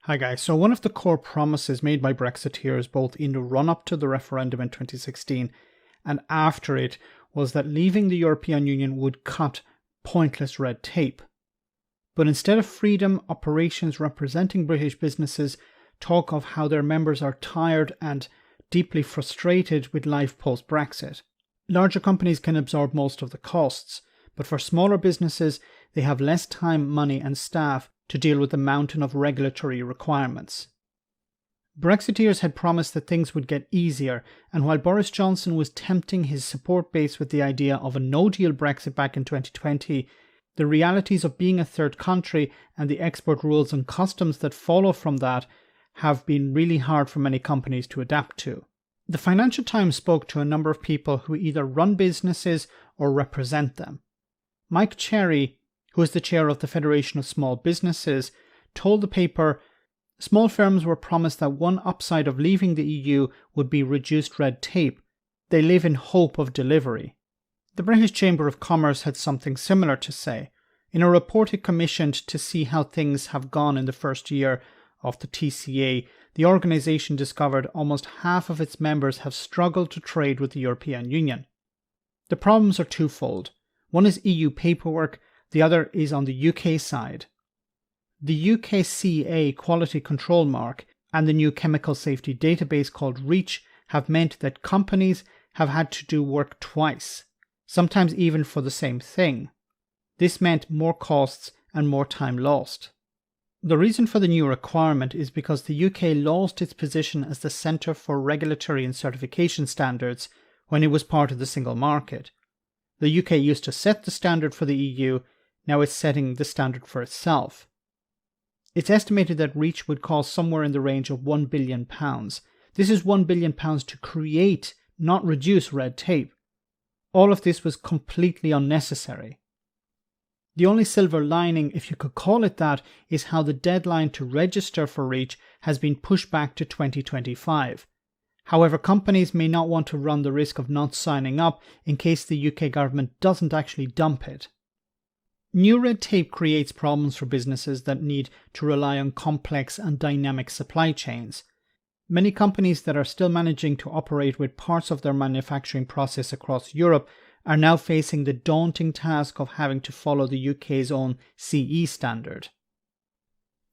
Hi guys, so one of the core promises made by Brexiteers both in the run-up to the referendum in 2016 and after it was that leaving the European Union would cut pointless red tape. But instead of freedom, operations representing British businesses talk of how their members are tired and deeply frustrated with life post-Brexit. Larger companies can absorb most of the costs, but for smaller businesses, they have less time, money and staff to deal with the mountain of regulatory requirements. Brexiteers had promised that things would get easier, and while Boris Johnson was tempting his support base with the idea of a no-deal Brexit back in 2020, the realities of being a third country and the export rules and customs that follow from that have been really hard for many companies to adapt to. The Financial Times spoke to a number of people who either run businesses or represent them. Mike Cherry, who is the chair of the Federation of Small Businesses, told the paper small firms were promised that one upside of leaving the EU would be reduced red tape. They live in hope of delivery. The British Chamber of Commerce had something similar to say. In a report it commissioned to see how things have gone in the first year of the TCA, the organisation discovered almost half of its members have struggled to trade with the European Union. The problems are twofold. One is EU paperwork, the other is on the UK side. The UKCA Quality Control Mark and the new chemical safety database called REACH have meant that companies have had to do work twice, sometimes even for the same thing. This meant more costs and more time lost. The reason for the new requirement is because the UK lost its position as the centre for regulatory and certification standards when it was part of the single market. The UK used to set the standard for the EU, now it's setting the standard for itself. It's estimated that REACH would cost somewhere in the range of £1 billion. This is £1 billion to create, not reduce red tape. All of this was completely unnecessary. The only silver lining, if you could call it that, is how the deadline to register for REACH has been pushed back to 2025. However, companies may not want to run the risk of not signing up in case the UK government doesn't actually dump it. New red tape creates problems for businesses that need to rely on complex and dynamic supply chains. Many companies that are still managing to operate with parts of their manufacturing process across Europe are now facing the daunting task of having to follow the UK's own CE standard.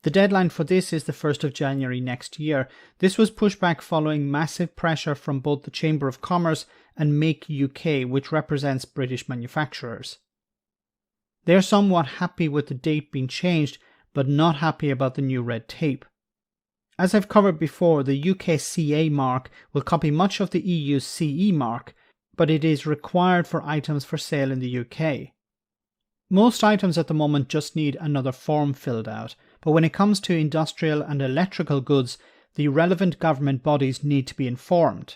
The deadline for this is the 1st of January next year. This was pushed back following massive pressure from both the Chamber of Commerce and Make UK, which represents British manufacturers. They are somewhat happy with the date being changed, but not happy about the new red tape. As I've covered before, the UKCA Mark will copy much of the EU's CE mark, but it is required for items for sale in the UK. Most items at the moment just need another form filled out, but when it comes to industrial and electrical goods, the relevant government bodies need to be informed.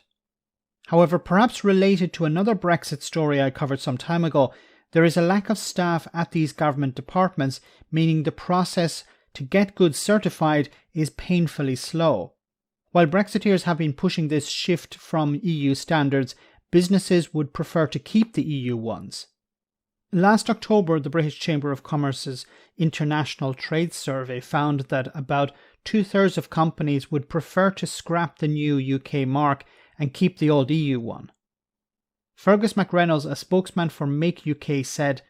However, perhaps related to another Brexit story I covered some time ago, there is a lack of staff at these government departments, meaning the process to get goods certified is painfully slow. While Brexiteers have been pushing this shift from EU standards, businesses would prefer to keep the EU ones. Last October, the British Chamber of Commerce's International Trade Survey found that about 2/3 of companies would prefer to scrap the new UK mark and keep the old EU one. Fergus McReynolds, a spokesman for Make UK, said,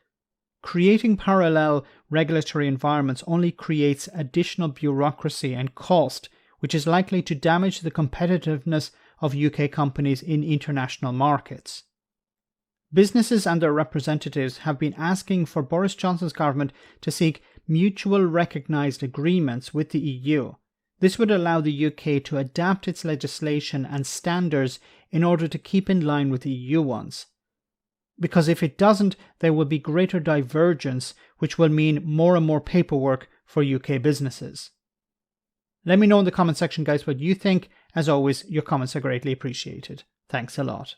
"Creating parallel regulatory environments only creates additional bureaucracy and cost, which is likely to damage the competitiveness of UK companies in international markets." Businesses and their representatives have been asking for Boris Johnson's government to seek mutual recognised agreements with the EU. This would allow the UK to adapt its legislation and standards in order to keep in line with the EU ones. Because if it doesn't, there will be greater divergence, which will mean more and more paperwork for UK businesses. Let me know in the comment section, guys, what you think. As always, your comments are greatly appreciated. Thanks a lot.